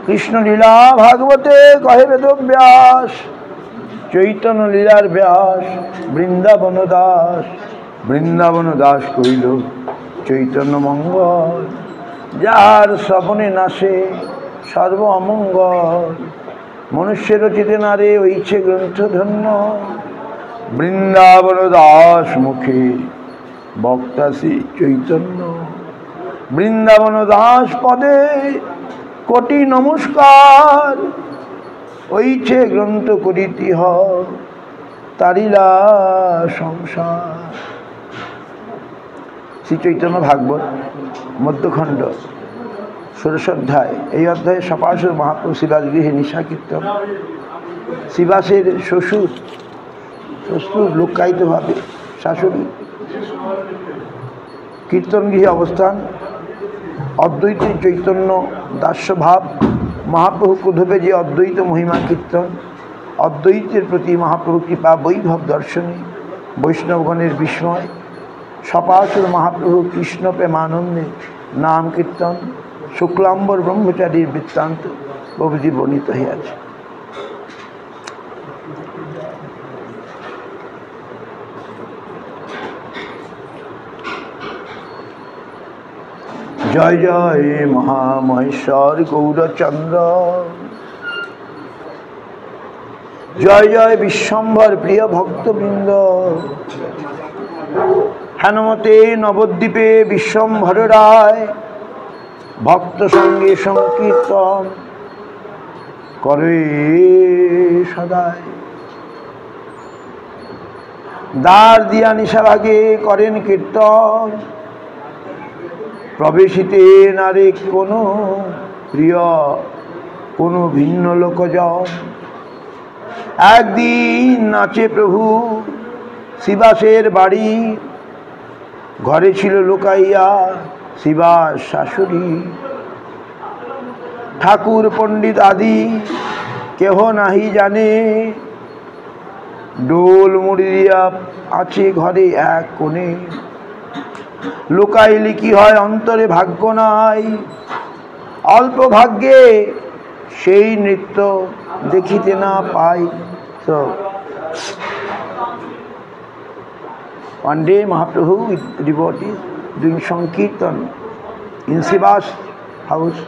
কৃষ্ণ লীলা ভাগবতে কহে বেদব্যাস, চৈতন্য লীলার ব্যাস বৃন্দাবন দাস। বৃন্দাবন দাস কইল চৈতন্য মঙ্গল, যার শ্রবণে নাশে সর্ব অমঙ্গল। মনুষ্যের রচিতে নারে ওইছে গ্রন্থ ধন্য, বৃন্দাবন দাস মুখে বক্তাসি চৈতন্য। বৃন্দাবন দাস পদে কোটি নমস্কার, ওইছে গ্রন্থ করিতি হ তারিলা সংসার। শ্রী চৈতন্য ভাগবত মধ্যখণ্ড ১৬শ অধ্যায়। এই অধ্যায়ে সপাসুর মহাপ্রভু শিবাস গৃহে নিশা কীর্তন। শিবাসের শ্বশুর লোকায়িতভাবে শাশুড়ি কীর্তন গৃহে অবস্থান। অদ্বৈতের চৈতন্য দাস্যভাব, মহাপ্রভু ক্রোধবে যে অদ্বৈত মহিমা কীর্তন। অদ্বৈতের প্রতি মহাপ্রভু কৃপা বৈভব দর্শনে, বৈষ্ণবগণের বিস্ময়। সপাসুর মহাপ্রভু কৃষ্ণ প্রেমানন্দে নাম কীর্তন। শুক্লাম্বর ব্রহ্মচারীর বৃত্তান্ত প্রভৃতি বর্ণিত হইয়াছে। জয় জয় মহামহেশ্বর গৌরচন্দ্র, জয় জয় বিশ্বম্ভর প্রিয় ভক্তবৃন্দ। হেনমতে নবদ্বীপে বিশ্বম্ভর রায়, ভক্ত সঙ্গে সংকীর্তন করে সদায়। দ্বার দিয়া নিশাভাগে করেন কীর্তন, প্রবেশিতে নারে কোনো প্রিয় কোনো ভিন্ন লোকজন। একদিন নাচে প্রভু শিবাসের বাড়ি, ঘরে ছিল লুকাইয়া শিবাস শাশুড়ি। ঠাকুর পণ্ডিত আদি কেহ নাহি জানে, ডোল মুড়ি দিয়া আছে ঘরে এক কোণে। লুকাইলে কি হয় অন্তরে ভাগ্য নাই, অল্প ভাগ্যে সেই নৃত্য দেখিতে না পাই। So one day Mahaprabhu with devotees doing Sankirtan in Shiva's house.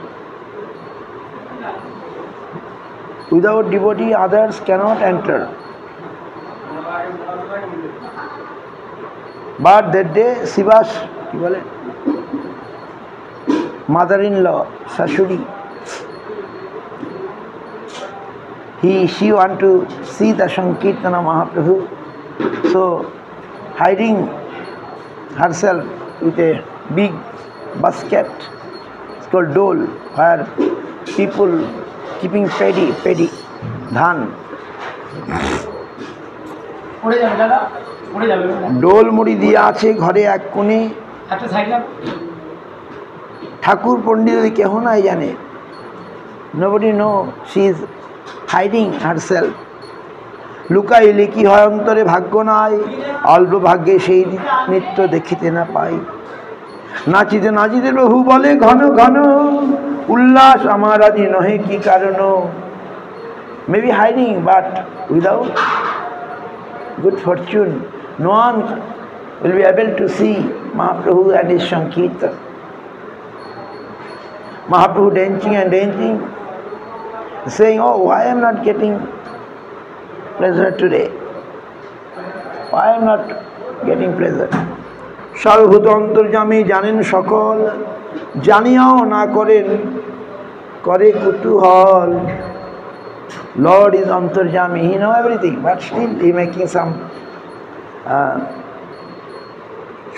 Without devotee others cannot enter. But that day Shiva's mother-in-law Shashuri, she want to see the Sankirtana Mahaprabhu, so hiding herself with a big basket, it's called dole, where people keeping paddy, dhan. ডোল মুড়ি দিয়া আছে ঘরে এক কোণে। ঠাকুর পণ্ডিত কেহ নাই জানে, nobody know, she is hiding herself. লুকাইলে কি হয় অন্তরে ভাগ্য নাই, অল্প ভাগ্যে সেই নৃত্য দেখিতে না পাই। নাচিতে নাচিতে প্রভু বলে ঘন ঘন, উল্লাস আমার আদি নহে কি কারণ। Maybe hiding, but without good fortune no one will be able to see Mahaprabhu and his Sankirtan. Mahaprabhu dancing and dancing, saying, oh, why I am not getting pleasure today? Why I am not getting pleasure? সর্বভূত অন্তর্যামী জানেন সকল, জানিয়াও না করেন করে কুতূহল। Lord is Antarjami, he knows everything, but still he making some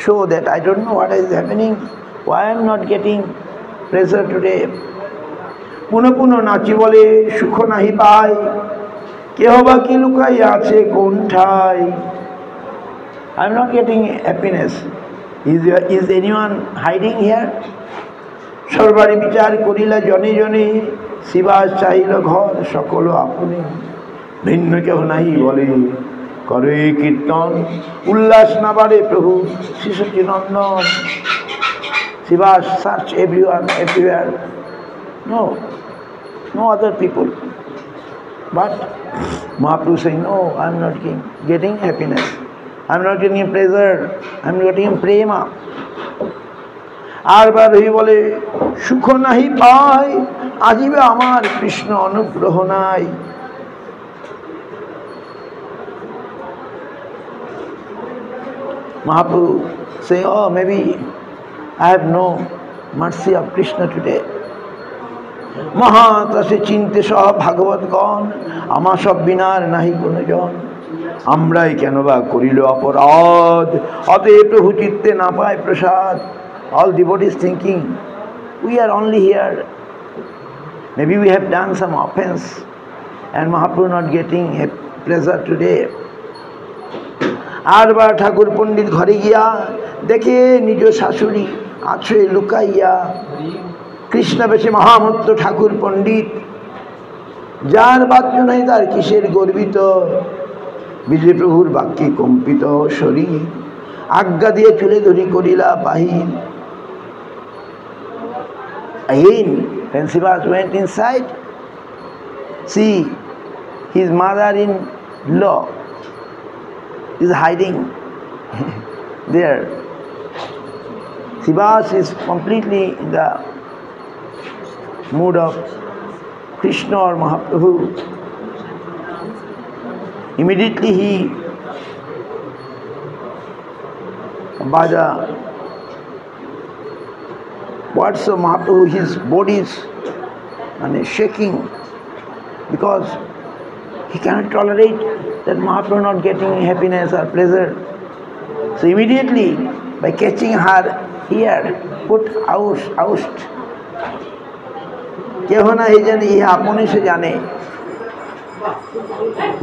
show that I don't know what is happening, why I am not getting pleasure today. পুনঃ পুনঃ নাচি বলে সুখ নাহি পাই, কেহ বা কি লুকাইয়া আছে কোন ঠাই। I am not getting happiness. Is anyone hiding here? সর্বারি বিচার করিলা জনে জনে, শিবাস চাহিল ঘর সকল আপনি। ভিন্ন কেহ নাহি বলে করে কীর্তন, উল্লাস না বাড়ে প্রভু শিশুটি নন্দন। শিবাস search everywhere, no. no other people. But Mahaprabhu saying, no, I am not getting happiness. I am not getting pleasure. I am getting prema. আর বার বলে সুখ নাহি পাই আজিবে আমার কৃষ্ণ অনুগ্রহ নাই। Mahaprabhu say, oh, maybe I have no mercy of Krishna today. মহাতাসে চিনতে সব ভাগবতগণ আমার সব বিনার নাহি গুণজন। আমরাই কেন বা করিল অপরাধ অতএব প্রভু চিত্তে না পায় প্রসাদ। All devotees thinking, we are only here. Maybe we have done some offense and Mahaprabhu not getting a pleasure today. আর বার ঠাকুর পণ্ডিত ঘরে গিয়া দেখে নিজ শাশুড়ি আছে লুকাইয়া। কৃষ্ণ বেশে মহামত্ত ঠাকুর পণ্ডিত, যার বাক্য নাই তার কিসের গর্বিত। বিজয় প্রভুর বাক্যে কম্পিত শরীর, আজ্ঞা দিয়ে চুলে ধরি করিলা বাহির। Again, when Sivas went inside, see his mother-in-law is hiding there. Sivas is completely in the mood of Krishna or Mahaprabhu. Immediately he, by the words of Mahaprabhu, his body is shaking because he cannot tolerate that Mahaprabhu not getting happiness or pleasure. So immediately, by catching her here, put oust. কেহ না এই জানে ইহা আপনি সে জানে,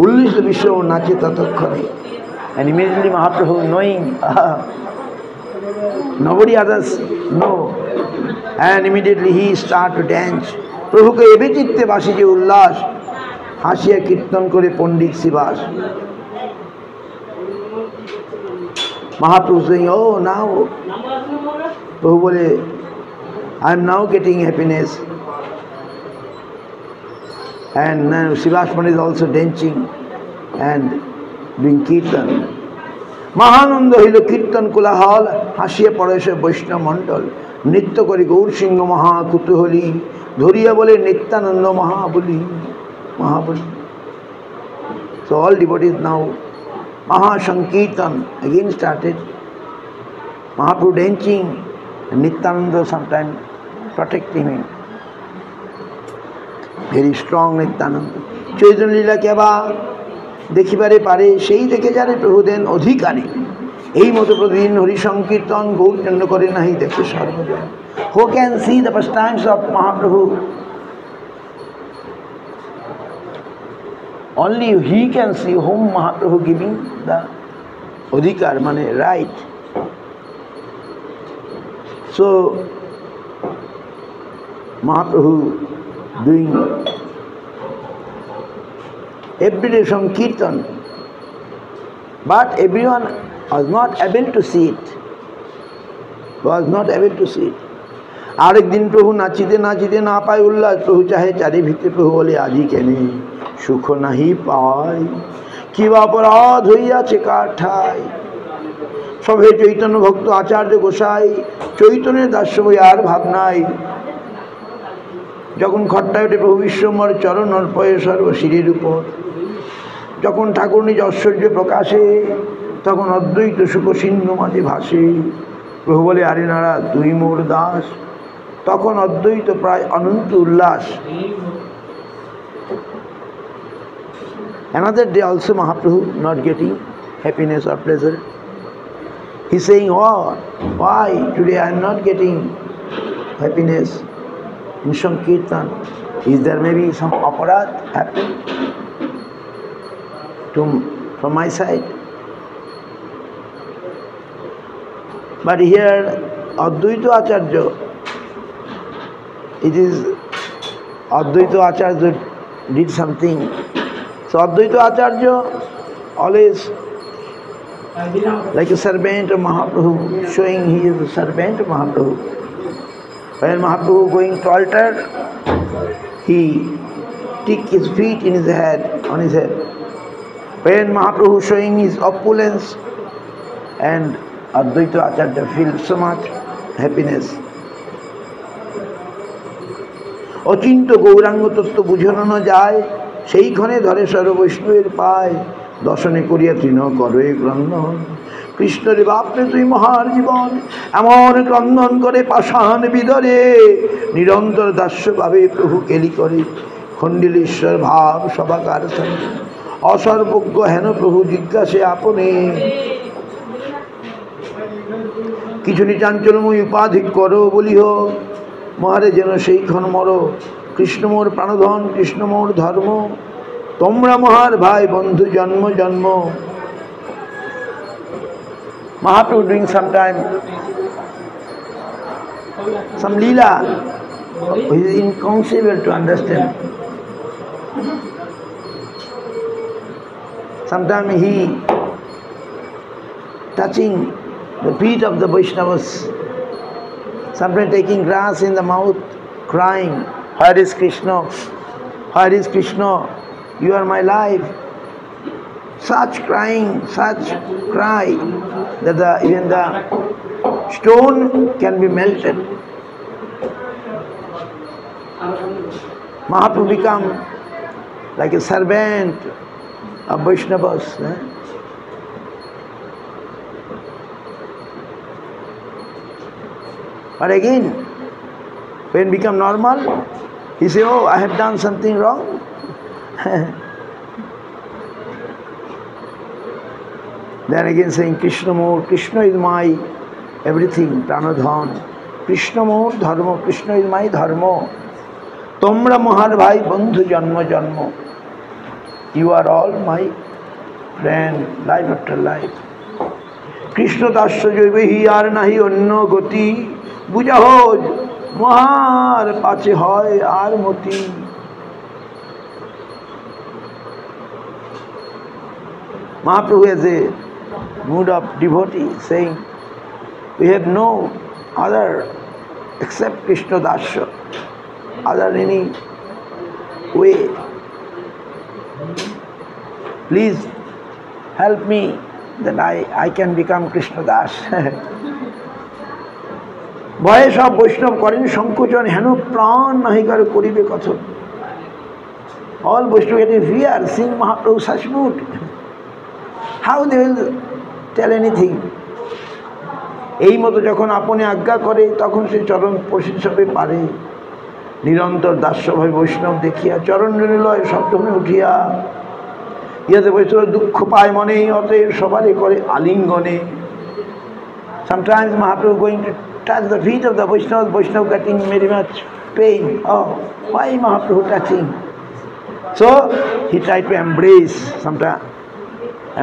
উল্লিস বিশ্ব নাচে ততক্ষণে। And immediately Mahaprabhu knowing, nobody others know, and immediately he start to dance. প্রভুকে এবে চিত্তে বাসি যে উল্লাস, হাসিয়া কীর্তন করে পণ্ডিত Shibas. Mahaprabhu saying, oh, now প্রভু বলে, I am now getting happiness. And now Sivas Pandit is also dancing and doing kirtan. Mahananda হইল কীর্তন কোলাহল, হাসিয়া পড়েছে বৈষ্ণব মণ্ডল। নৃত্য করে গৌর সিংহ মহা কুতূহলী, ধরিয়া বলে Nityananda Mahabali Mahabali. So all devotees now, Maha Sankirtan again started. Mahaprabhu dancing, and Nityananda sometimes protecting him. Very strong Nityananda. Chaitanya লীলা কেবা দেখিবারে পারে, সেই দেখে যারে প্রভু দেন অধিকারী। এই মতো প্রতিদিন হরি সংকীর্তন গৌরচন্দ্র করে নাহি দেখে সর্বজন। Who can see the pastimes of Mahaprabhu? Only he can see whom Mahaprabhu giving the adhikar, mane right. So Mahaprabhu doing everyday Sankirtan, but everyone was not able to see it. Was not able to see it. আরেক দিন প্রভু নাচিতে নাচিতে না পায় উল্লাস, প্রভু চাহে চারি ভিতে। প্রভু বলে আজি কেনে সুখ নাহি পাই, কি বা অপরাধ হইয়াছে কার ঠাই। সবে চৈতন্য ভক্ত আচার্য গোসাই, চৈতন্যের দাস্য বই আর ভাবনাই। যখন খট্টায় ওঠে প্রভু বিশ্বম্বর চরণ অর্পয়ে সর্বশিরের উপর, যখন ঠাকুর নিজ ঐশ্বর্য প্রকাশে, তখন অদ্বৈত সুখ সিন্ধু মাঝে ভাসে। প্রভু বলে আরে নারা তুই মোর দাস, তখন অদ্বৈত প্রায় অনন্ত উল্লাস। Another day also Mahaprabhu not getting happiness or pleasure. He's saying, oh, why today I am not getting happiness in Sankirtan? Is there maybe some aparadh happened from my side? But here Advaita Acharya, it is Advaita Acharya did something. So Advaita Acharya always like a servant of Mahaprabhu, showing he is a servant of Mahaprabhu. When Mahaprabhu going to altar, he took his feet in his head, on his head. When Mahaprabhu showing his opulence, and Advaita Acharya feel so much happiness. Achinta Gauranga তত্ত্ব বুঝানো যায়, সেইখানে ধরে সর্ববৈষ্ণবের পায়, দর্শনে করিয়া তৃণ করে ক্রন্দন। কৃষ্ণরে বাপরে তুই মহার জীবন, এমন ক্রন্দন করে পাষাণ বিদরে, নিরন্তর দাস্য ভাবে প্রভু কেলি করে, খণ্ডিলেশ্বর ভাব সবাকার সঙ্গে, অসর্বজ্ঞ হেন প্রভু জিজ্ঞাসে আপনে। কিছু নিচাঞ্চলময় উপাধি করো বলিহ, মহারে যেন সেইক্ষণ মর, কৃষ্ণ মোর প্রাণধন, কৃষ্ণ মোর ধর্ম, তোমরা মহার ভাই বন্ধু জন্ম জন্ম। Mahaprabhu doing some leela, which is inconceivable to understand. Sometimes he touching the feet of the Vaishnavas, sometimes taking grass in the mouth, crying, where is Krishna? Where is Krishna? You are my life. Such crying, such cry, that even the stone can be melted. Mahaprabhu become like a servant of Vaishnavas. But again, when become normal, he say, oh, I have done something wrong. Then again saying, Krishna more, Krishna is my everything, pranadhan. Krishna more, dharma, Krishna is my dharma. Tomra mahar bhai bandhu janma janma. You are all my friend, life after life. Krishna dasya jaivehi ar nahi onno goti. বুঝাহো মহার পাছে হয় আর মতি। Mahaprabhu has a mood of devotee saying, we have no other except Krishna Dasya, other any way. Please help me that I can become Krishna Das. ভয়ে সব বৈষ্ণব করেন সংকোচন, হেন প্রাণ নাহিকার করিবে কথন। All Vaishnavas getting fear, seeing Mahaprabhu such mood. How they will tell anything? এই মতো যখন আপনি আজ্ঞা করে, তখন সে চরণ প্রশংসাবে পারে। নিরন্তর দাস্যভাবে বৈষ্ণব দেখিয়া, চরণ নিলয় শব্দমে উঠিয়া, ইহাতে বৈষ্ণব দুঃখ পায় মনে, অতএব সবারে করে আলিঙ্গনে। Sometimes Mahaprabhu going to touch the feet of the Vaishnavas, Vaishnava getting very much pain. Oh, why Mahaprabhu touching? So he tried to embrace, sometimes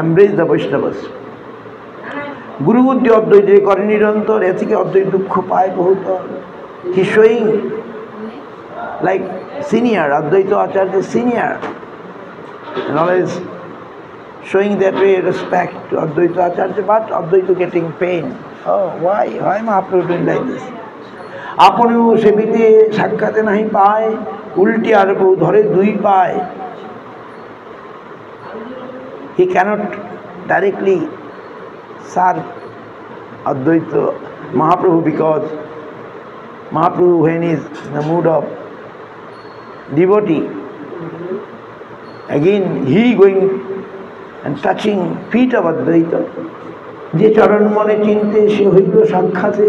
embrace the Vaishnavas. Guru Buddhi Advaita করে নিরন্তর, এ থেকে অদ্বৈত দুঃখ পায় বহুতর। He showing like senior, Advaita Acharya senior, and always showing that way respect to Advaita Acharya, but Advaita getting pain. Oh, why Mahaprabhu doing like this? আপনিও সেবিতে সাক্ষাতে নাহি পায়, উল্টি আর প্রভু ধরে দুই পায়। He cannot directly serve Advaita Mahaprabhu because Mahaprabhu, when he is in the mood of devotee, again he going and touching feet of Advaita. যে চরণ মনে চিনতে সে হইল সাক্ষাতে,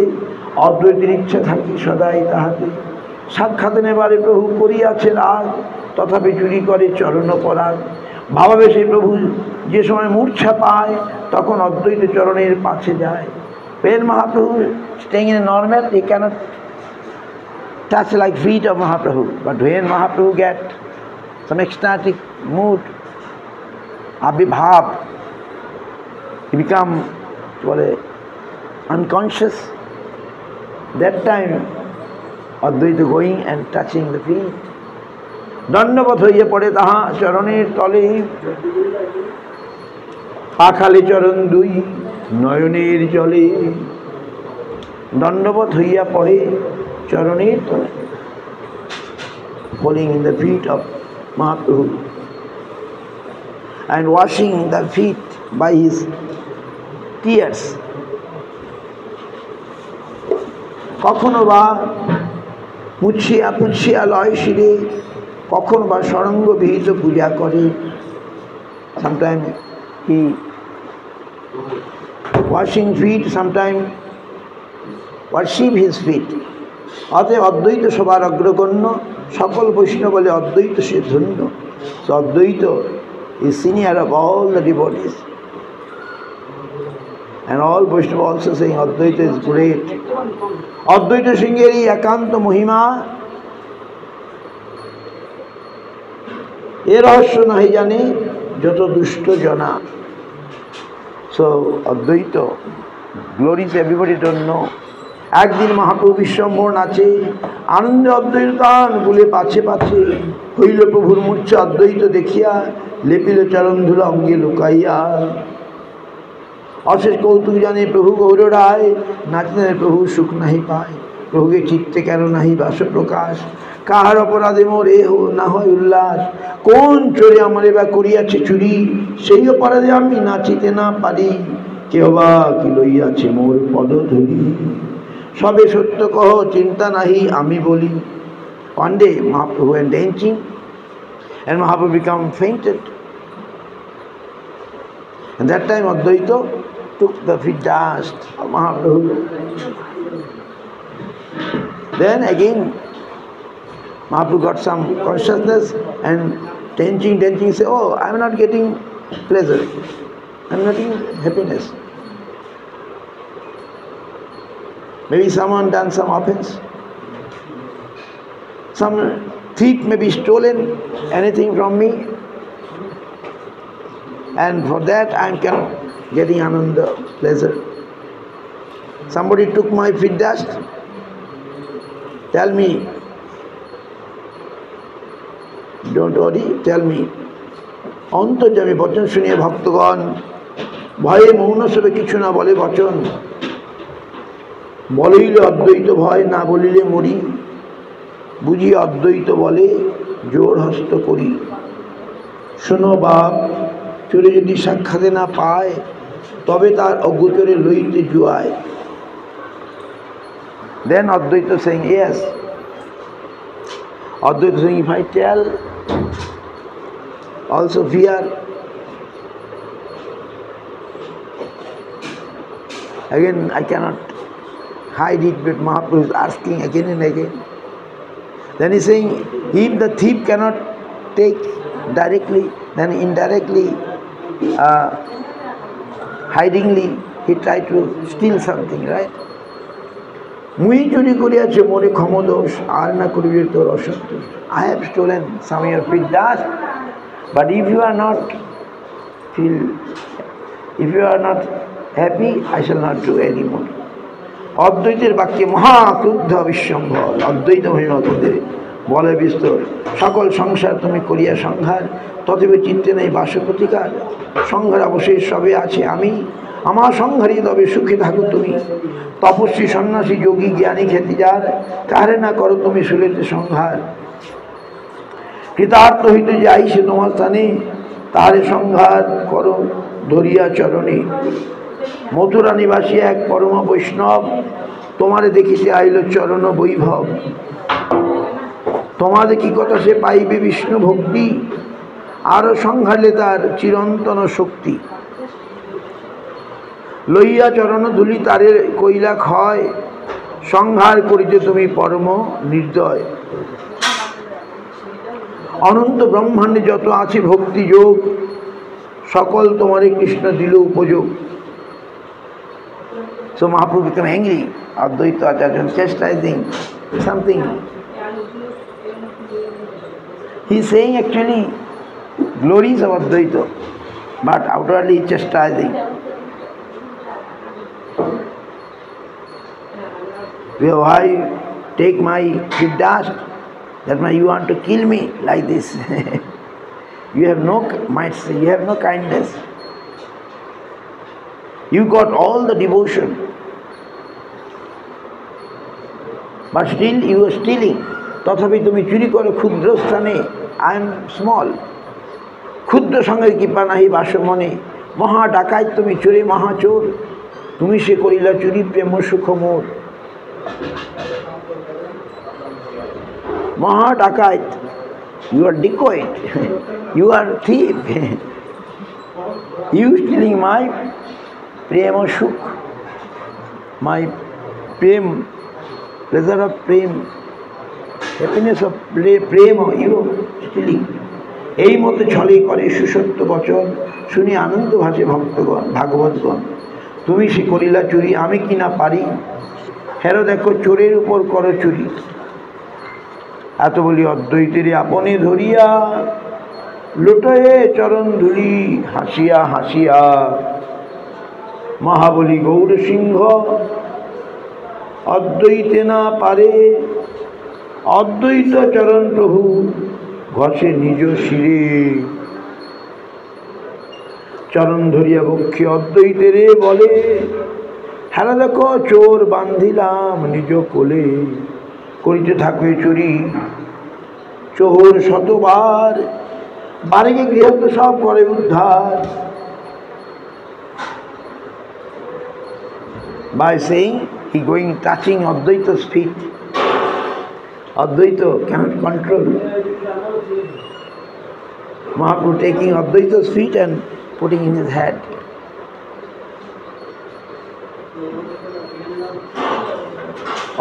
অদ্বৈতের ইচ্ছা থাকি সদাই তাহাতে। সাক্ষাতে নেবারে প্রভু করিয়াছে রাগ, তথাপি চুরি করে চরণ পরাগ। ভাবাবেশে প্রভু যে সময় মূর্ছা পায়, তখন অদ্বৈত চরণের পাছে যায়। When Mahaprabhu staying in a normal, he cannot touch like feet of Mahaprabhu. But when Mahaprabhu get some ecstatic mood, abhibhav, he become unconscious. That time Advaita going and touching the feet. দণ্ডবত হইয়া পড়ে তাহা চরণের তলে, পাখালে চরণ দুই নয়নের জলে। দণ্ডবত হইয়া পড়ে চরণের তলে। falling in the feet of Mahaprabhu and washing the feet by his tears. কখনো বা মুছিয়া পুছিয়া লয় শিরে, কখনো বা সরঙ্গ বিহিত পূজা করে। Sometimes he washing feet, sometimes worship his feet. অতএব অদ্বৈত সবার অগ্রগণ্য, সকল বৈষ্ণব বলে অদ্বৈত সে ধন্য। So অদ্বৈত is senior of all the devotees. And all Vaishnava also saying Advaita is great. Advaita Singher এই একান্ত মহিমা, এ রহস্য নাহি জানে যত দুষ্ট জনা। So Advaita, glories everybody don't know. একদিন মহাপ্রভু বিশ্বম্ভর নাচে, আনন্দে অদ্বৈত গান বলে পাছে পাছে, হইল প্রভুর মূর্ছা অদ্বৈত দেখিয়া, লেপিল চরণ ধুলো অঙ্গে লুকাইয়া। অশেষ কৌতুক জানে প্রভু গৌর রায়, নাচনে প্রভু সুখ নাহি পায়, প্রভুকে চিত্তে কেন নাহি বাস প্রকাশ, কাহার অপরাধে মোর এ না হয় উল্লাস, কোন চোরে আমারে বা করিয়াছে চুরি, সেই অপরাধে আমি নাচিতে না পারি, কেহ বা কি লইয়াছে মোর পদ ধরি, সবে সত্য কহ চিন্তা নাহি আমি বলি। One day Mahaprabhu went dancing and Mahaprabhu became fainted. And that time Advaita took the feet dust of Mahaprabhu. Then again Mahaprabhu got some consciousness and dancing, say, oh, I am not getting pleasure, I am not getting happiness. Maybe someone done some offense, some thief may be stolen anything from me, and for that I am getting ananda, pleasure. Somebody took my feet dust, tell me, don't worry, tell me. অন্তর্যামী বচন শুনিয়ে ভক্তগণ, ভয়ে মৌন সবে কিছু না বলে বচন, বলিলে অদ্বৈত ভয়, না বলিলে মরি, বুঝি অদ্বৈত বলে জোর হস্ত করি। শোনো বাপ, চোরে যদি সাক্ষাতে না পায়, তবে তার অগোচরে লইতে জুয়ায়। Then Advaita saying, yes. Advaita saying, if I tell, also fear. Again, I cannot hide it, but Mahaprabhu is asking again and again. Then he is saying, if the thief cannot take directly, then indirectly, hidingly, he tried to steal something, right? মুই চুরি করিয়াছে মোরে ক্ষমদোষ, আর না করিবে তোর অসন্তোষ। I have stolen some of your feet dust, but if you are not happy, I shall not do anymore. অদ্বৈতের বাক্যে মহাক্রুদ্ধ বিশ্বম্ভর, অদ্বৈত মহিমা তোদের বলে বিস্তর, সকল সংসার তুমি করিয়া সংহার, তথাপি চিত্তে নেই বাস প্রতিকার, সংহার অবশেষ সবে আছে আমি, আমার সংহারই তবে সুখে থাকো তুমি, তপস্বী সন্ন্যাসী যোগী জ্ঞানী খ্যাতি যার, কাহারে না করো তুমি সুলেতে সংহার, কৃতার্থ হইতে যে আইসে তোমার স্থানে, তাহারে সংহার করো ধরিয়া চরণে। মথুরা নিবাসী এক পরম বৈষ্ণব, তোমারে দেখিতে আইল চরণ বৈভব, তোমাদের কি কথা সে পাইবে বিষ্ণু ভক্তি, আরো সংহারলে তার চিরন্তন শক্তি, লইয়া চরণ ধুলি তারে কইলা ক্ষয়, সংহার করিতে তুমি পরম নির্দয়। অনন্ত ব্রহ্মাণ্ডে যত আছে ভক্তি যোগ, সকল তোমারে কৃষ্ণ দিল উপযোগ। So Mahaprabhu became angry, Advaita Acharya chastising something. He is saying actually glories of Advaita, but outwardly chastising. Why take my feet dust? That means you want to kill me like this. You have no, might say, you have no kindness. You got all the devotion, but still you are stealing. তথাপি তুমি চুরি করো ক্ষুদ্র স্থানে, I am small, ক্ষুদ্র সঙ্গের কৃপা নাহি বাস মনে, মহা ডাকায় তুমি চোরে মহাচোর, তুমি সে করিলা চুরি প্রেম সুখ মোর। মহা ডাকাত, you are decoyed, you are thief, you stealing my prema sukh, my prem, pleasure of prem, happiness of prema, you stealing। এই মতো ছলে করে সুসত্য বচন, শুনি আনন্দ ভাসে ভক্তগণ ভাগবতগণ। তুমি সে করিলা চুরি, আমি কি না পারি, হেরো দেখো চোরের উপর করো চুরি। এত বলি অদ্বৈতের আপনি ধরিয়া, লোটয়ে চরণ ধুলি হাসিয়া হাসিয়া, মহাবলী গৌর সিংহ অদ্বৈতে না পারে, অদ্বৈত চরণ প্রভু ঘষে নিজ শিরে। চরণ ধরিয়া বক্ষে অদ্বৈতেরে বলে, হেরা দেখো চোর বান্ধিলাম নিজ কোলে, করিতে থাকবে চুরি চোর শতবার, বাড়িকে গৃহস্থ সব করে উদ্ধার। By saying he going touching Advaita's feet, Advaita cannot control. Mahaprabhu taking Advaita's feet and putting in his head.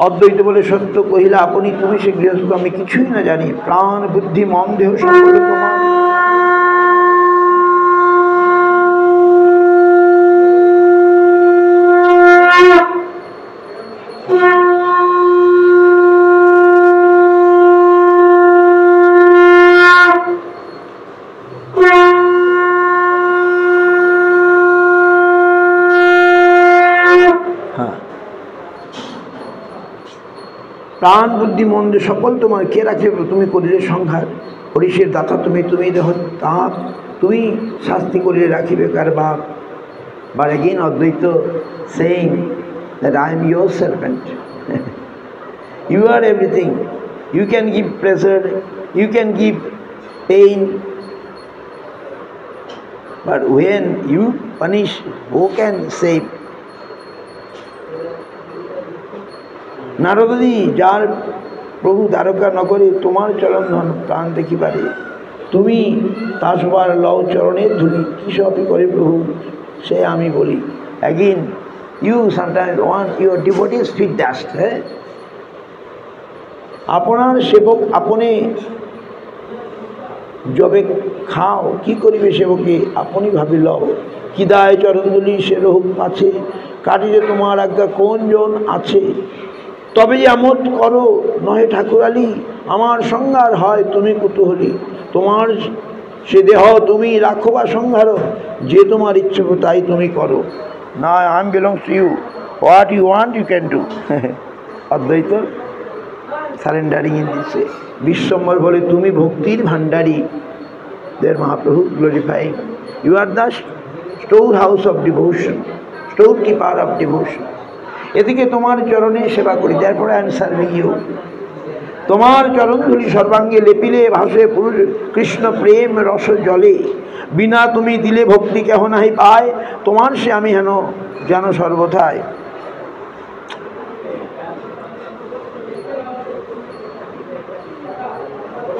অদ্বৈত বলে সত্য কহিলা আপনি, তুমি সে গৃহস্থ আমি কিছুই না জানি, প্রাণ বুদ্ধি মন দেহ সকল তোমার। প্রাণ বুদ্ধি মন সকল তোমার, কে রাখে তুমি করিলে সংহার, হরিষের দাতা তুমি, তুমি দেহ তাপ, তুমি শাস্তি করিলে রাখিবে কার বাপ। But again Advaita saying that I am your servant. You are everything. You can give pleasure, you can give pain, but when you punish, who can save? নারদী, যার প্রভু দ্বারকা নগরে তোমার চরণ ধন প্রাণ দেখি পারে, তুমি তা সবার লও চরণের ধুলি, কি সবই করে প্রভু সে আমি বলি। Again you sometimes want your devotees feet dust. হ্যাঁ, আপনার সেবক আপনি যবে খাও, কি করিবে সেবকে আপনি ভাবি লও, কি দায় চরণধুলি সে রহুক পাছে, কাটিতে তোমার আজ্ঞা কোন জন আছে, তবে যে আমোদ করো নহে ঠাকুরালি, আমার সংহার হয় তুমি কুতূহলী, তোমার সে দেহ তুমি রাখো বা সংহার, যে তোমার ইচ্ছে তাই তুমি করো। না, I am belongs to you, what you want you can do. অদ্বৈত surrendering in this way. Vishvambhar বলে তুমি ভক্তির ভান্ডারী, there Mahaprabhu glorifying, you are the storehouse of devotion, storekeeper of devotion. এদিকে তোমার চরণে সেবা করি, তারপরে আই এম সার্ভিং ইউ। তোমার চরণধুলি সর্বাঙ্গে লেপিলে ভাসে পুরুষ কৃষ্ণ প্রেম রস জলে, বিনা তুমি দিলে ভক্তি কেহ নাহি পায়, তোমার সে আমি হেন যেন সর্বথায়।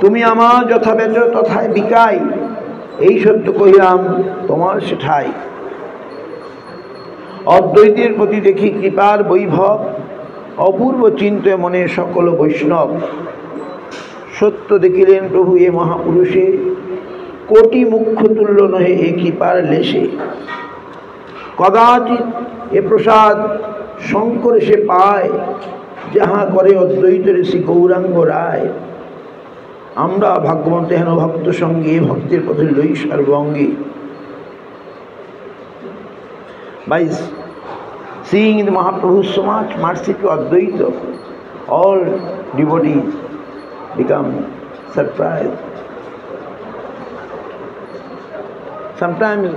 তুমি আমার যথাবেত্র তথায় বিকাই, এই সত্য কহিলাম তোমার সেঠাই। অদ্বৈতের প্রতি দেখি কৃপার বৈভব, অপূর্ব চিন্তে মনে সকল বৈষ্ণব, সত্য দেখিলেন প্রভু এ মহাপুরুষে, কোটি মুখ্য তুল্য নহে এ কৃপার লেশে, কদাচিৎ এ প্রসাদ শঙ্কর সে পায়, যাহা করে অদ্বৈতের শ্রী গৌরাঙ্গ রায়। আমরা ভাগ্যবন্ত হেন ভক্ত সঙ্গে ভক্তের পথে লই সর্বঙ্গে। By seeing in the Mahaprabhu so much mercy to Advaita, all devotees become surprised. Sometimes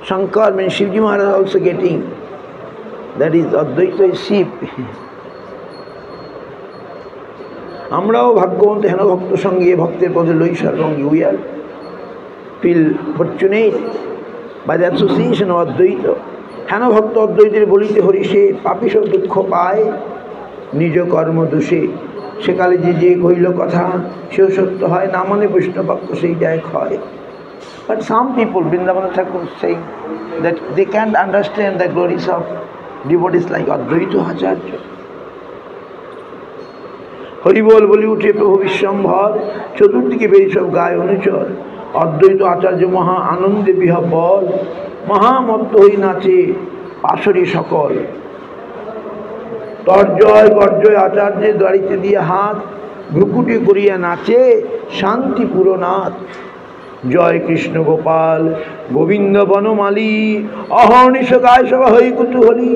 Shankar, when Shivji Maharaj also getting, that is Advaita is sheep. আমরাও ভাগ্যবন্ত হেন ভক্ত সঙ্গে ভক্তের পদে লই সর্বঙ্গী। We are feel fortunate by the association of অদ্বৈত। হেন ভক্ত অদ্বৈতের বলিতে হরি সে পাপী সব দুঃখ পায় নিজ কর্ম দোষে। সেকালে যে যে কহিল কথা সেও সত্য হয়, না মানে বৈষ্ণবাক্য সেই যায় ক্ষয়। But some people, Vrindavana Thakur saying that they can't understand the glories of devotees like Advaita Acharya. হরিবল বলি উঠে প্রভু বিশ্বম্ভর, চতুর্দিকে বেরিয়ে সব গায়ে অনুচর। অদ্বৈত আচার্য মহা আনন্দে বিহ্বল, মহামত্ত হই নাচে পাশরি সকল। তর্জয় গর্জয় আচার্যের দ্বারিতে দিয়ে হাত, ভ্রুকুটি করিয়া নাচে শান্তি পুরনাথ। জয় কৃষ্ণ গোপাল গোবিন্দ বনমালী, অহর্নিশ গায় সভা হই কুতূহলী।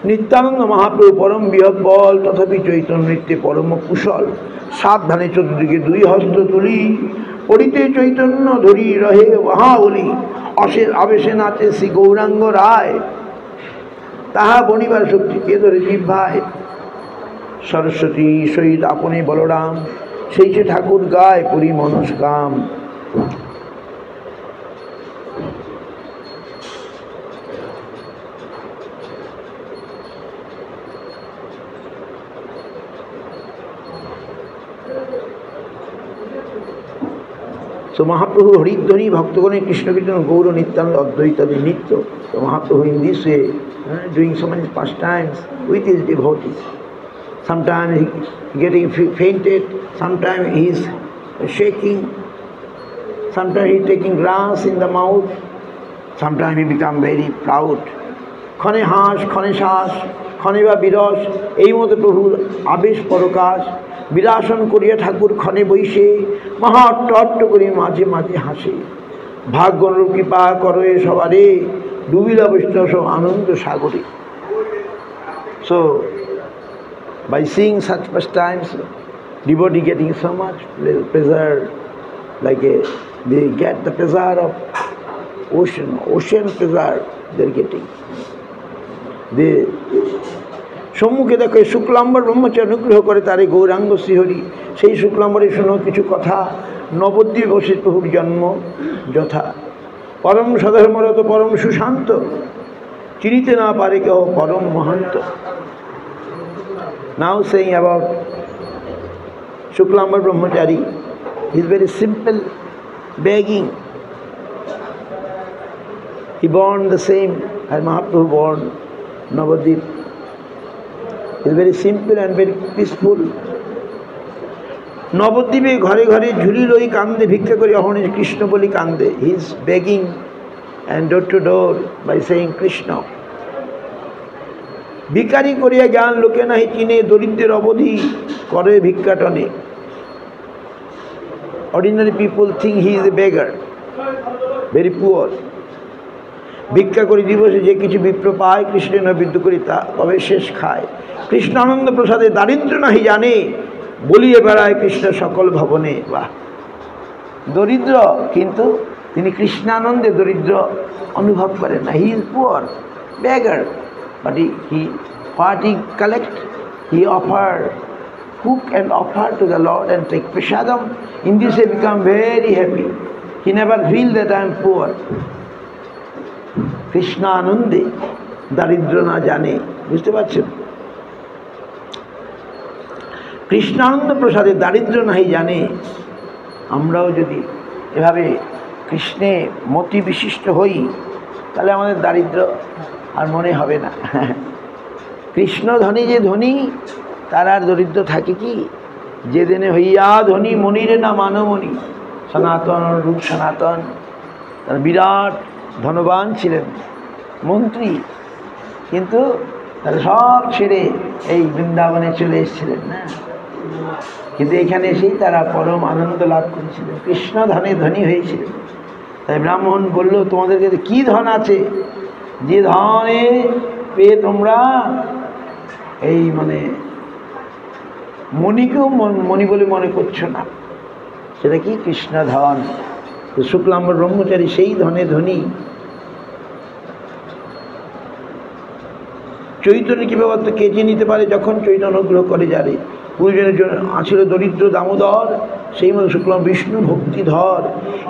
নিত্যানন্দ মহাপ্রভু পরম বিহ্বল, তথাপি চৈতন্য নৃত্যে পরম কুশল। সাবধানে চতুর্দিকে দুই হস্ত তুলি, পড়িতে চৈতন্য ধরি রহে মহাবলী। অশেষ আবেশে নাচে শ্রী গৌরাঙ্গ রায়, তাহা বনিবার শক্তি কে ধরে জিহ্বায়। সরস্বতী সহিত আপনি বলরাম, সেই যে ঠাকুর গায় Puri মনস্কাম। So Mahaprabhu Haridhani Bhaktagone Krishna Kirtan Gaura Nityananda Advaita Nitya. So Mahaprabhu in this way doing so many pastimes with his devotees. Sometimes he getting fainted, sometimes he is shaking, sometimes he taking grass in the mouth, sometimes he become very proud. ক্ষণে হাস ক্ষণে শ্বাস ক্ষণে বা বিরস, এই মতো প্রভুর আবেশ পরকাশ। বিলাসন করিয়া ঠাকুর ক্ষণে বৈশে, মহা অট্ট করি মাঝে মাঝে হাসে। ভাগ্যনুর কৃপা করে সবারে, ডুবিলা বৈষ্ণব আনন্দ সাগরে। So by seeing such pastimes, devotee getting so much pleasure, like they get the pleasure of ocean pleasure they are getting. They সম্মুখে দেখো শুক্লাম্বর ব্রহ্মচারী অনুগ্রহ করে তারে গৌরাঙ্গ শ্রীহরি। সেই শুক্লাম্বরে শোনো কিছু কথা, নবদ্বীপে বসে প্রভুর জন্ম যথা। পরম সধর্মরত পরম সুশান্ত, চিনিতে না পারে কেহ পরম মহান্ত। Now saying about Shuklambar Brahmachari, he is very simple, begging. He born the same as Mahaprabhu born Navadvip. He is very simple and very peaceful. নবদ্বীপে ঘরে ঘরে ঝুলি লই কান্দে, ভিক্ষা করি অহর্নিশ কৃষ্ণ বলি কান্দে। He is begging and door to door by saying Krishna. ভিকারি করিয়া জ্ঞান লোকে নাহি চিনে, দরিদ্রের অবধি করে ভিক্ষাটনে। Ordinary people think he is a beggar, very poor. ভিক্ষা করি দিবসে যে কিছু বিপ্র পায়, কৃষ্ণের নৈবেদ্য করি তা তবে শেষ খায়। কৃষ্ণ আনন্দ প্রসাদে দারিদ্র নাহি জানে, বলিয়ে বেড়ায় কৃষ্ণ সকল ভবনে। বাহ, দরিদ্র কিন্তু তিনি কৃষ্ণানন্দে দরিদ্র অনুভব করেন না। He is poor, beggar, but what he collect, he offer, cook and offer to the Lord and take prasadam. In this he become very happy. He never feel that I am poor. Krishna আনন্দে দারিদ্র না জানে, বুঝতে পারছেন? কৃষ্ণানন্দ প্রসাদে দারিদ্র নাহি জানে। আমরাও যদি এভাবে কৃষ্ণে মতি বিশিষ্ট হই, তাহলে আমাদের দারিদ্র আর মনে হবে না। কৃষ্ণ ধনী যে ধনী, তার আর দরিদ্র থাকে কি? যে দিনে হইয়া ধনী মনিরে না মানমণি। সনাতন রূপ সনাতন তার বিরাট ধনবান ছিলেন, মন্ত্রী, কিন্তু তারা সব ছেড়ে এই বৃন্দাবনে চলে এসেছিলেন না। কিন্তু এখানে এসেই তারা পরম আনন্দ লাভ করেছিলেন, কৃষ্ণ ধনে ধনী হয়েছিলেন। তাই ব্রাহ্মণ বলল, তোমাদের কাছে কী ধন আছে যে ধনে পেয়ে তোমরা এই মণিকেও মণি বলে মনে করছো না? সেটা কি? কৃষ্ণ ধন। তো শুক্লাম্বর ব্রহ্মচারী সেই ধনে ধনী। চৈতন্য কীভাবে কে যে নিতে পারে, যখন চৈতন্য অনুগ্রহ করে যারে। পূর্বজনের জন্য আছিল দরিদ্র দামোদর, সেই মতো শুক্লাম বিষ্ণু ভক্তিধর।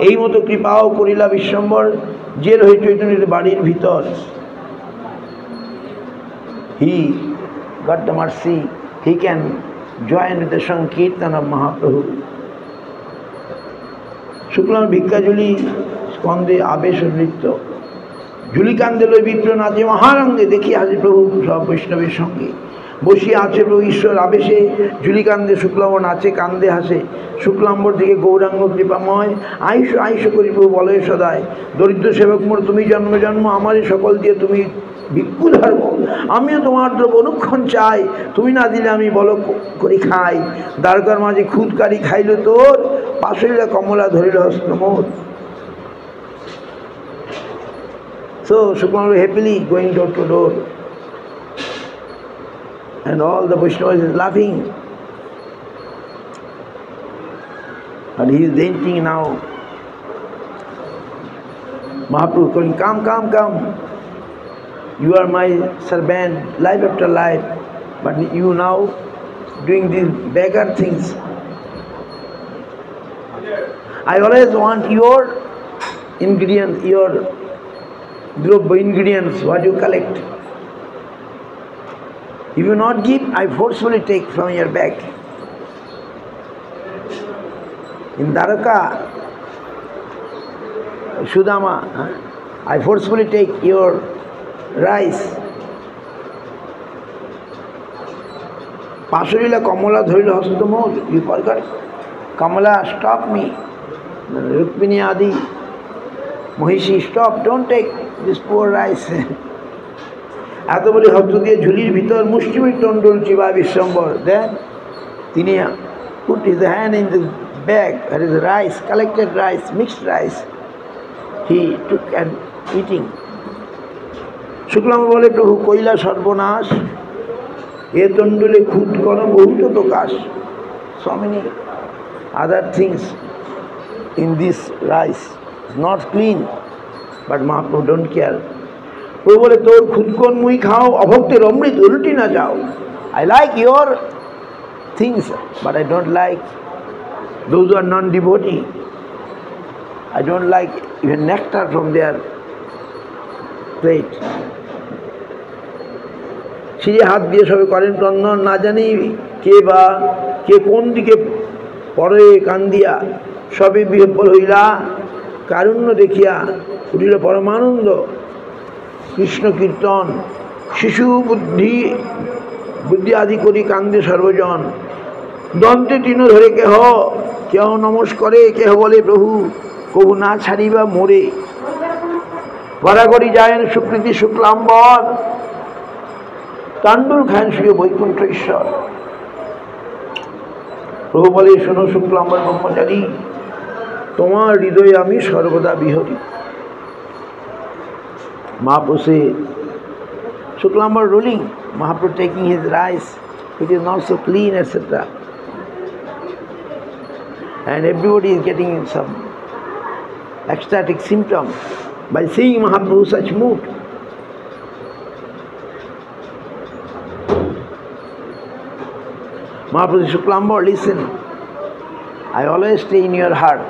এই মতো কৃপাও করিলা বিশ্বম্বর, যে রহে চৈতন্যের বাড়ির ভিতর। He got the mercy, he can join with the sankirtan of Mahaprabhu. শুক্লাম ভিক্ষাঝুলি স্কন্ধে আবেশ নৃত্য, ঝুলি কান্দে লই বিপ্র নাচে মহারঙ্গে, দেখি হাসে প্রভু সব বৈষ্ণবের সঙ্গে। বসিয়া আছে প্রভু ঈশ্বর আবেশে, ঝুলি কান্দে শুক্লাম্বর নাচে কান্দে হাসে। শুক্লাম্বর থেকে গৌরাঙ্গ কৃপাময়, আইস আইস করি প্রভু বলয় সদায়। দরিদ্র সেবক মোর তুমি জন্ম জন্ম, আমারই সকল দিয়ে তুমি ভিক্ষু ধর্ম। আমিও তোমার দ্রব্য অনুক্ষণ চাই, তুমি না দিলে আমি বল করি খাই। দ্বারকার মাঝে খুদকারি খাইল তোর, পাশরিলা কমলা ধরিল হস্ত মোর। So Shuklambar happily going door to door, and all the Vaishnavas is laughing, and he is dancing now. Mahaprabhu calling, come, come, come. You are my servant, life after life, but you now doing these beggar things. I always want your ingredients, your group ingredients, what you collect. If you not give, I forcefully take from your bag. In Dwaraka, Sudama, I forcefully take your rice. Pasurila Kamala Dharila Hastamol, you forgot. Kamala, stop me. Rukmini Adi, Mohishi, stop, don't take this poor rice. এত বলে হস্ত দিয়ে ঝুলির ভিতর মুষ্টিমের টন্ডল Chiba Bishwambhar. Then তিনি put his hand in the bag, that is rice, collected rice, mixed rice. He took and eating. Shuklambar বলে, প্রভু কইলা সর্বনাশ, এ তন্ডলে খুদ কর বহুত প্রকাশ। So many other things in this rice. It's not clean, but Mahaprabhu don't care. প্রভু বলে, তোর খুদকন মুই খাও, অভক্তের অমৃত উল্টি না যাও। I like your things, but I don't like those who are non-devotee. I don't like even nectar from their plate. সিঁড়ি হাত দিয়ে সবে করেন ক্রন্দন, না জানি কে বা কে কোন দিকে পরে কান্দিয়া, সবে বিহ্বল হইলা কারুণ্য দেখিয়া উঠিল পরমানন্দ। কৃষ্ণ কীর্তন শিশু বুদ্ধি আদি করি কান্দে সর্বজন। দন্তে তৃণ ধরে কেহ কেহ নমস্করে, কেহ বলে প্রভু কবু না ছাড়িবা মোরে। গড়াগড়ি যায়েন সুকৃতি শুক্লাম্বর, তাণ্ডুল খান শ্রী বৈকুণ্ঠ ঈশ্বর। প্রভু বলে, শোনো শুক্লাম্বর ব্রহ্মচারী, তোমার হৃদয়ে আমি সর্বদা বিহরি। Mahaprabhu said, Shuklambar ruling, Mahaprabhu taking his rice, it is not so clean, etc. And everybody is getting some ecstatic symptom by seeing Mahaprabhu such mood. Mahaprabhu said, Shuklambar, listen, I always stay in your heart.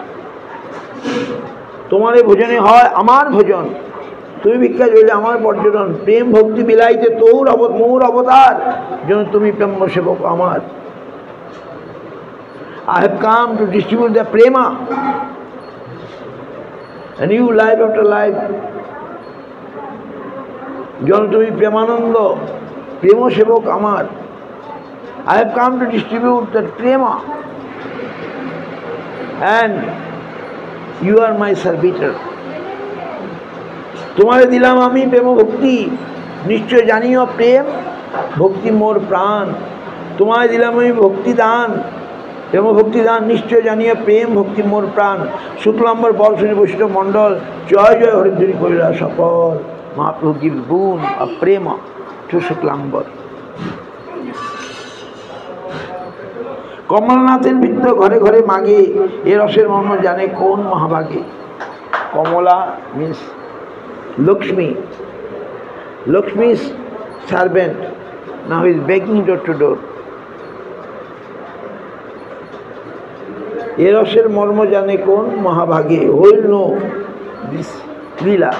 তোমারে ভোজনে হয় আমার ভোজন, তুমি ভিক্ষা চলে আমার পর্যটন। প্রেম ভক্তি বিলাইতে তোর মোর অবতার, যেন তুমি প্রেম সেবক আমার। I have come to distribute the prema, and you life after life, যেন তুমি প্রেমানন্দ, প্রেম সেবক আমার। I have come to distribute that prema, and you are my servitor. তোমারে দিলাম আমি প্রেম ভক্তি, নিশ্চয় জানিও প্রেম ভক্তি মোর প্রাণ। তোমায় দিলাম আমি ভক্তি দান, প্রেম ভক্তি দান, নিশ্চয় জানিও প্রেম ভক্তি মোর প্রাণ। শুক্লাম্বর বর্ষণী বৈষ্ণব মণ্ডল জয় জয় হরিধ্বনি করিলা সকল। মহাপ্রভু গিভ গুণ অফ প্রেম টু শুক্লাম্বর। কমলনাথের বৃত্ত ঘরে ঘরে মাগে, এ রসের মর্ম জানে কোন মহাভাগে। কমলা means Lakshmi, Lakshmi's servant, now he is begging door to door. এ রসের মর্ম জানে কোন মহাভাগে, হইল নো দিস লীলা।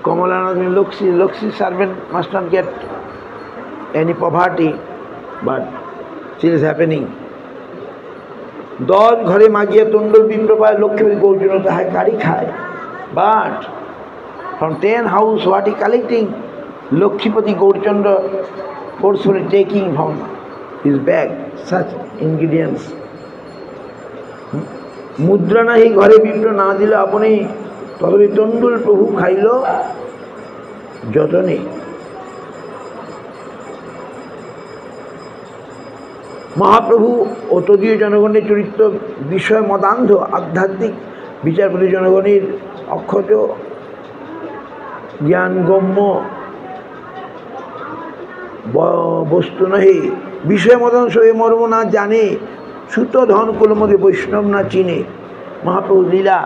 Kamalanand means Loksi servant must not get any poverty, but still is happening. 10 ঘরে মাগিয়া তন্ডুল বিপ্রপায় লক্ষ্মীপতি গৌরচন্দ্র তাহায় কারি খায়, but from 10 house what he collecting, Lakshmipati Gaurachandra forcefully taking from his bag such ingredients. মুদ্রা নাহি ঘরে বিপ্র না দিল আপনি, তবে তন্ডুল প্রভু খাইল যতনে। মহাপ্রভু ও তদীয় জনগণের চরিত্র বিষয় মদান্ধ আধ্যাত্মিক বিচারপতি জনগণের অক্ষত জ্ঞানগম্য বস্তু নহে। বিষয় মদন সে মর্ম না জানে, সুত ধন কুলমতে বৈষ্ণব না চিনে। মহাপ্রভু লীলা,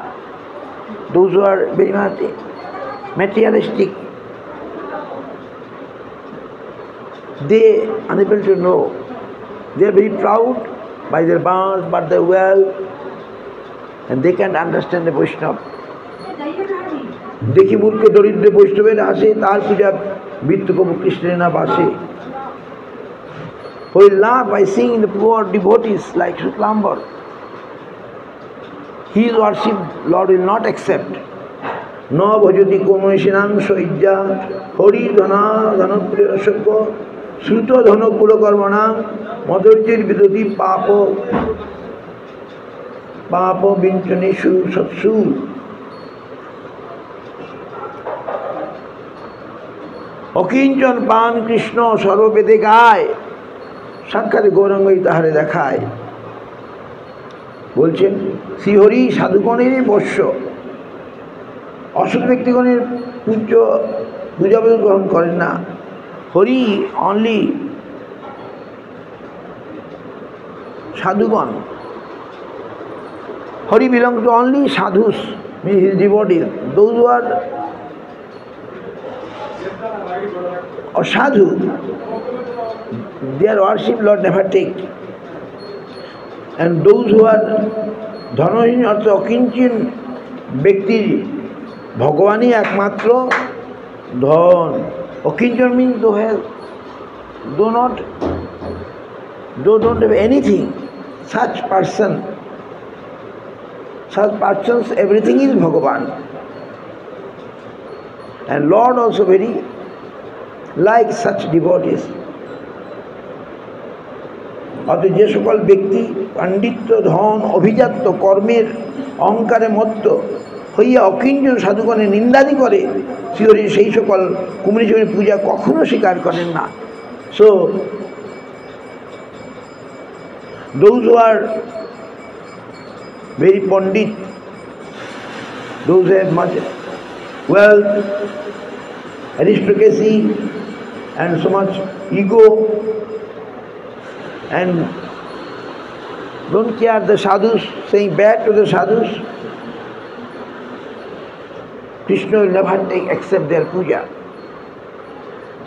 those who are very much materialistic, they unable to know. They are very proud by their birth, by their wealth, and they can't understand the Vaishnava. দেখি মূর্খ দরিদ্র বৈষ্ণবের আসে, তার পূজা বৃত্ত কবু কৃষ্ণের না বাসে। Who will laugh by seeing the poor devotees like Shuklambar. His worship Lord will not accept. No bhajati konoishinam soijja hori dhana dhanapriya rasakya sruto dhana kulokarmana madhurjir vidoti papo vinchanishu satsu. অকিঞ্চন পান কৃষ্ণ সর্ববেদে গায়, সাক্ষাৎ গৌরাঙ্গই তাহারে দেখায়। বলছেন শ্রীহরি সাধুগণের বর্ষ, অসৎ ব্যক্তিগণের পূজাবোধ গ্রহণ করেন না। Hari only sadhugan. Hari belongs to only sadhus, means his devotees. Those who are sadhu, their worship Lord never take. And those who are dhanahin artha akinchin ব্যক্তি ভগবানই একমাত্র ধন। অকিঞ্চন means don't have anything. Such persons, everything is Bhagavan. And Lord also very like such devotees. অতএব যে সকল ব্যক্তি পাণ্ডিত্য ধন অভিজাত্য কর্মের অহংকারে মত্ত হইয়া অকিঞ্চন সাধুগণের নিন্দাদি করে, শ্রীহরি সেই সকল কুমারীজনের পূজা কখনো স্বীকার করেন না। So those who are very pandit, those who have much wealth, aristocracy and so much ego, and don't care the sadhus, saying bad to the sadhus, Krishna will never accept their puja.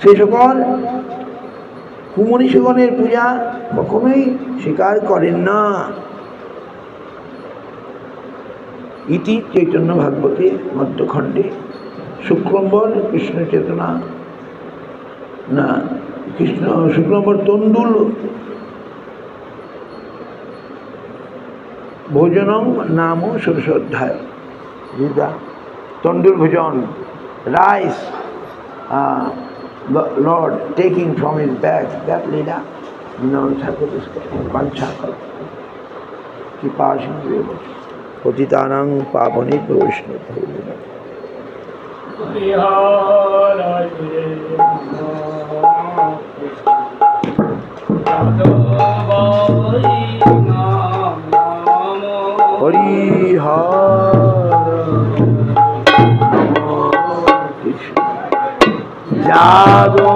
সেই সকল কুমনীষগণের পূজা কখনোই স্বীকার করেন না। ইতি চৈতন্য ভাগবতে মধ্যখণ্ডে শুক্লম্বর কৃষ্ণ চেতনা না কৃষ্ণ শুক্লম্বর তণ্ডুল ভোজনম নাম ষোড়শ অধ্যায়। তণ্ডুল ভোজন, rice Lord taking from his bag, that Leela, Panchakal, Kipashin, Patitanang, Papani, Vishnu. Hari Hara Jado